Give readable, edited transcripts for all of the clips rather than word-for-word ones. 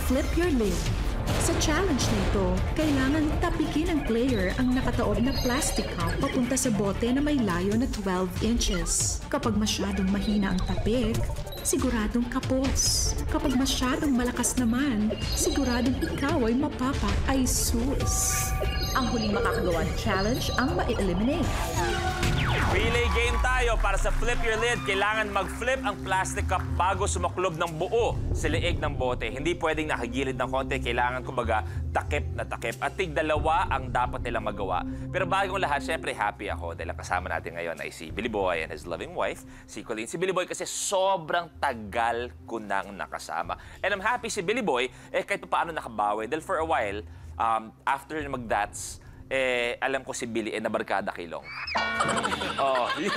Flip Your Lid. Sa challenge nito, kailangan tapikin ng player ang nakataob na plastic cup papunta sa bote na may layo na 12 inches. Kapag masyadong mahina ang tapik, siguradong kapos. Kapag masyadong malakas naman, siguradong ikaw ay mapapa-ay sus. Ang huling makakagawa ng challenge ang ma-eliminate. Relay game tayo. Para sa Flip Your Lid, kailangan mag-flip ang plastic cup bago sumaklob ng buo sa leeg ng bote. Hindi pwedeng nakagilid ng konti. Kailangan, kumbaga, takip na takip. At tig-dalawa ang dapat nilang magawa. Pero bagong lahat, syempre happy ako dahil ang kasama natin ngayon ay si Billy Boy and his loving wife, si Colleen. Si Billy Boy kasi sobrang tagal ko nang nakasama. And I'm happy si Billy Boy, kahit paano nakabawi. Dahil for a while, after mag-dats, alam ko si Billy nabarkada kay Long. Oh, yun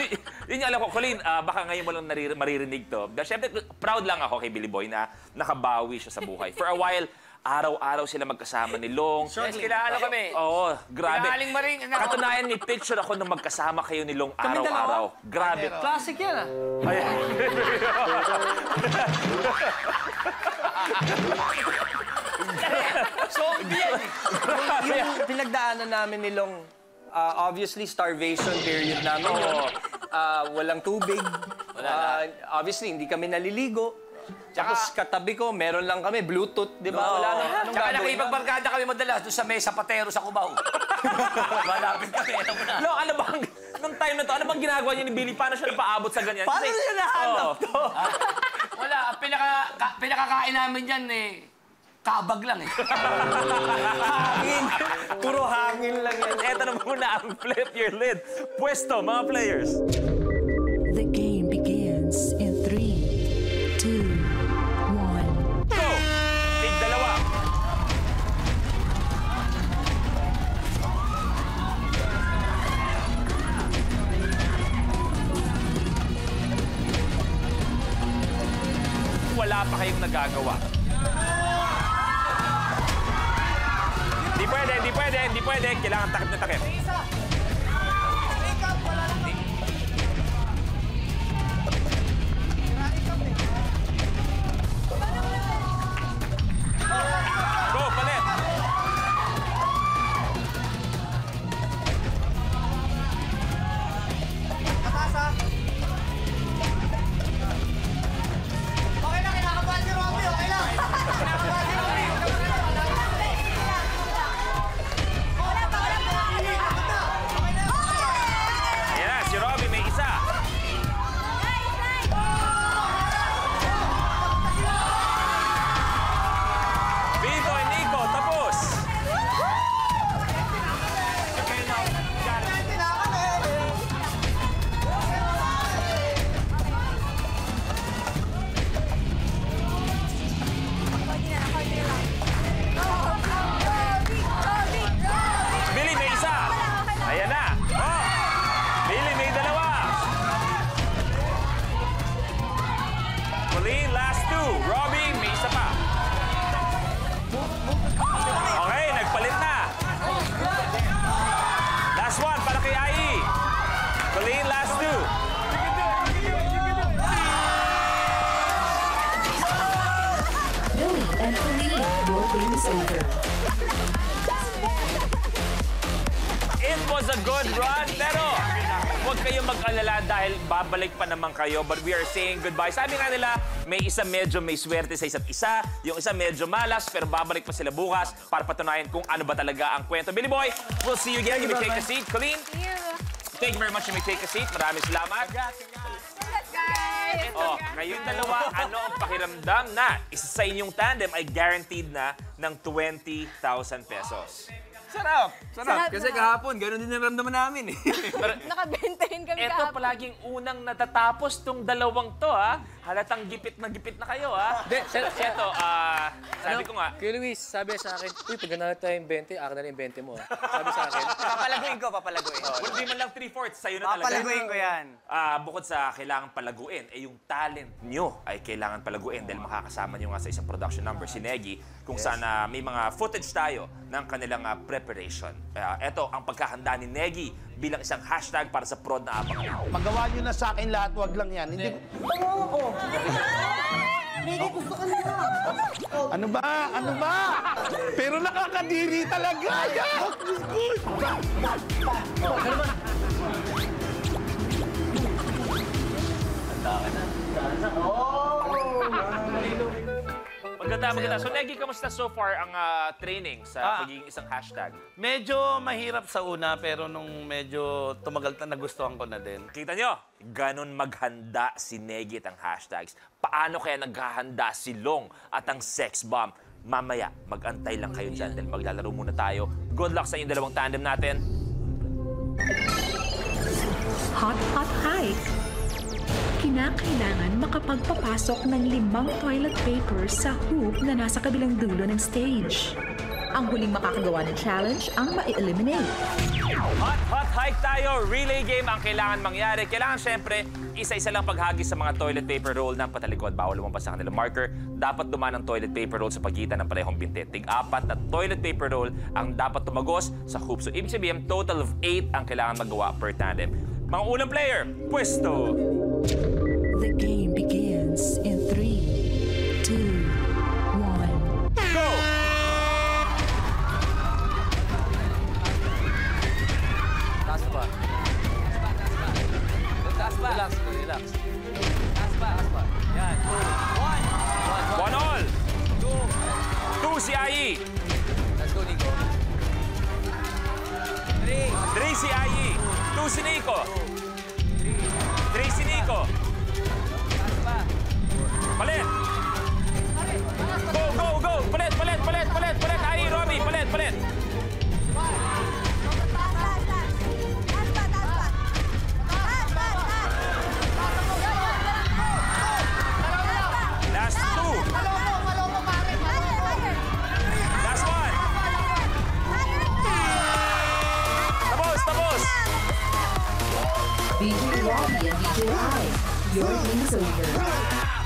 yung alam ko. Colleen, baka ngayon mo lang maririnig to. Dahil syempre, proud lang ako kay Billy Boy na nakabawi siya sa buhay. For a while, araw-araw sila magkasama ni Long. Yes, kilala kami. Oo, grabe. Kinaling maring. Katunayan, may picture ako nung magkasama kayo ni Long araw-araw. Grabe. Classic yan, ah. Ayan. Zombie yan, eh. Yung pinagdaanan namin nilong, obviously, starvation period namin yun. Walang tubig. Obviously, hindi kami naliligo. Tapos katabi ko, meron lang kami, Bluetooth, di ba? Wala nang anong Tsaka gagawin. nakipagbarkada kami madalas doon sa may Zapatero sa Cubao. Malapit kami, alam mo na. Long, ano bang, nung time na to, ano bang ginagawa niya ni Billy? Paano siya napaabot sa ganyan? Paano niya nahanap to? Wala, ang pinakakain namin dyan kabag lang eh. Hangin. Puro hangin lang yan. Eto na muna ang Flip Your Lid. Pwesto, mga players. The game begins in 3, 2, 1. Go! Tig-dalawa. Wala pa kayong nagagawa. Hindi pwede. Kailangan takip na takip. Go, palit. Okay lang, kinakabahan si Robby, okay lang. Kinakabahan si Robby. Ayan na, si Robby may isa. Vito and Nico, tapos. Billy, may isa. Ayan na. Oh. Billy, may dalawa. Colleen, last two. Robbie, may isa pa. Okay, nagpalit na. Last one, para kay Ai. Colleen, last two. Billy and Colleen, your game is over. It was a good run, pero huwag kayong mag-alala dahil babalik pa naman kayo. But we are saying goodbye. Sabi nga nila, may isa medyo may swerte sa isa't isa, yung isa medyo malas, pero babalik pa sila bukas para patunayan kung ano ba talaga ang kwento. Billy Boy, we'll see you again. You may take a seat. Colleen, thank you very much. You may take a seat. Maraming salamat. Oh, ngayong dalawa, ano ang pakiramdam na isa sa inyong tandem ay guaranteed na ng 20,000 pesos? Sarap. Kasi kahapon, gano'n din naramdaman namin eh. Nakabentahin kami Ito kahapon. palaging unang natatapos tong dalawang to, ha? Halatang gipit na kayo, ha? Ito, sabi ko nga, Kuya Luis, sabi sa akin, uy, pag nanalo tayo yung 20, akin na rin yung 20 mo. Sabi sa akin. Papalaguin ko. hindi man lang 3/4, sa'yo na talaga. Papalaguin ko yan. Bukod sa kailangan palaguin, yung talent nyo ay kailangan palaguin dahil makakasama nyo nga sa isang production number si Negi kung saan may mga footage tayo ng kanilang preparation. Ito ang pagkahanda ni Negi bilang isang hashtag para sa prod na abangan. Magawa nyo na sa akin lahat, wag lang yan. Hindi ko... Negi, gusto ka nila. Ano ba? Ano ba? Pero nakakadiri talaga. Good. Maganda. So, Negi, kamusta so far ang training sa pagiging isang hashtag? Medyo mahirap sa una, pero nung medyo tumagal na nagustuhan ko na din. Kita nyo, ganun maghanda si Negi at ang hashtags. Paano kaya naghahanda si Long at ang sex bomb? Mamaya, mag-antay lang kayo dyan dahil maglalaro muna tayo. Good luck sa inyong dalawang tandem natin. Hot hike. Kinakailangan makapagpapasok ng 5 toilet paper sa hoop na nasa kabilang dulo ng stage. Ang huling makakagawa ng challenge ang ma-eliminate. Hot hike tayo. Relay game ang kailangan mangyari. Kailangan syempre, isa-isa lang paghagis sa mga toilet paper roll ng patalikod. Bawal lumabas sa kanilang marker. Dapat dumaan ang toilet paper roll sa pagitan ng parehong binti. Tig-4 na toilet paper roll ang dapat tumagos sa hoop. So, ibig sabihin, total of 8 ang kailangan magawa per tandem. Mga unang player, pwesto! The game begins in 3, 2, 1. Go! Taas pa. Taas pa. Relax. Taas pa. Yan. 1 all! 2 si Ai. Let's go, Nico. 3 si Ai. 2 si Nico. 3 si Nico. Palit! Go! Palit! Ai, Robbie, palit! Last 2. Last 1. Tapos! DJ Robbie and DJ I, your team's over.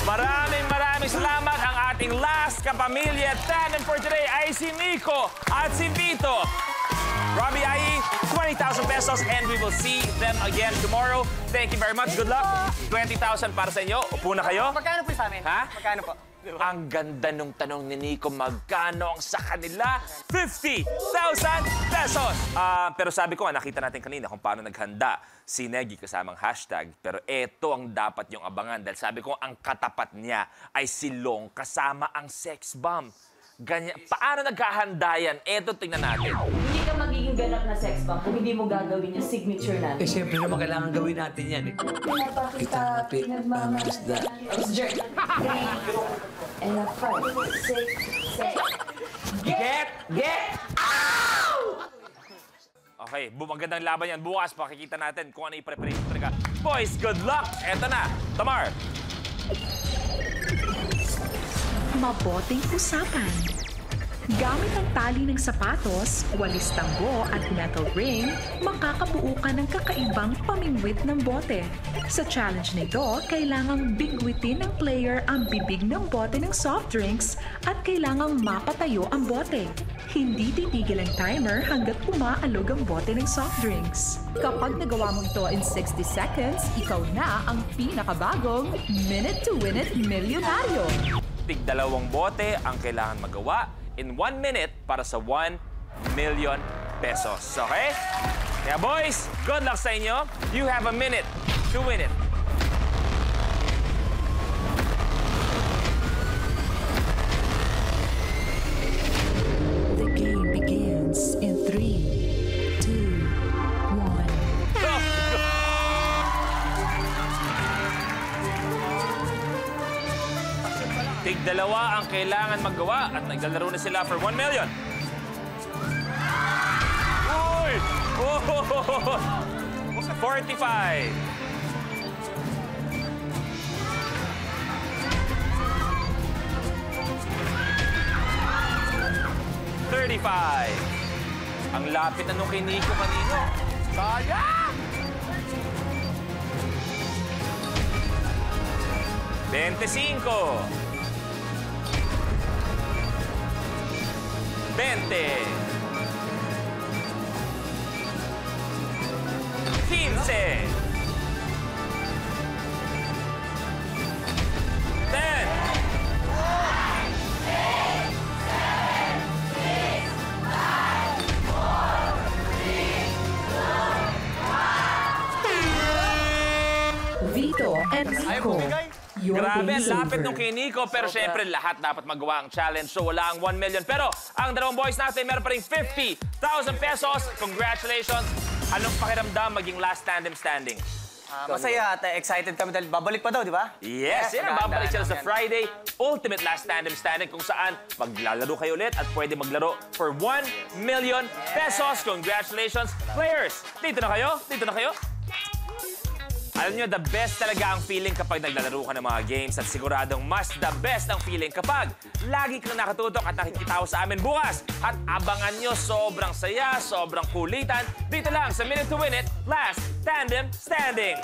Maraming salamat. Ang ating last kapamilya tandem for today ay si Nico at si Vito. Robbie Ai, 20,000 pesos and we will see them again tomorrow. Thank you very much. Good luck. 20,000 para sa inyo. Upo na kayo. Magkano po sa amin? Ha? Magkano po? Ang ganda nung tanong ni Nico, magkano ang sa kanila? 50,000 pesos! Pero sabi ko, nakita natin kanina kung paano naghanda si Negi kasamang hashtag. Pero eto ang dapat yung abangan dahil sabi ko, ang katapat niya ay si Long kasama ang sex bomb. Ganyan. Paano naghahanda yan? Eto, tingnan natin. Hindi ka magiging ganap na sex bomb kung hindi mo gagawin yung signature natin. Siyempre naman kailangan gawin natin yan. Pinapakita, pinagmamasda. Observe. 3, and a 5, 6, 7. Get out! Okay, magandang laban yan. Bukas, pakikita natin kung ano yung preparation talaga. Boys, good luck! Eto na, Tamar. Mabuting usapan. Gamit ang tali ng sapatos, walis tanggo at metal ring, makakabuo ka ng kakaibang pamingwit ng bote. Sa challenge na ito, kailangang bigwitin ng player ang bibig ng bote ng soft drinks at kailangang mapatayo ang bote. Hindi titigil ang timer hanggat umaalog ang bote ng soft drinks. Kapag nagawa mo ito in 60 seconds, ikaw na ang pinakabagong Minute to Win It Milyonaryo. Tig-2 bote ang kailangan magawa in 1 minute para sa 1 million pesos. Okay? Kaya boys, good luck sa inyo. You have a minute to win it. The game begins in 3, 2, 1. Tig-2 ang kailangan magawa at naglalaro na sila for 1 million. Uy! Oh! 45. Ang lapit na nung kay Nico kanino. Sayang! 25. 20. 15. 10. Vito and Nico. Your Grabe, game is lapit over. nung kay Nico, pero syempre lahat dapat magawa ang challenge. So wala ang 1 million. Pero ang dalawang boys natin, meron pa rin 50,000 pesos. Congratulations! Anong pakiramdam maging last tandem standing? Masaya at excited kami dahil babalik pa daw, di ba? Yes, yan. Babalik sila sa Friday Ultimate Last Tandem Standing kung saan maglalaro kayo ulit at pwede maglaro for 1 million pesos. Congratulations, players! Dito na kayo? Dito na kayo? Alam nyo, the best talaga ang feeling kapag naglalaro ka ng mga games at siguradong mas the best ang feeling kapag lagi kang nakatutok at nakikita ko sa amin bukas. At abangan nyo, sobrang saya, sobrang kulitan. Dito lang sa Minute to Win It, Last Tandem Standing.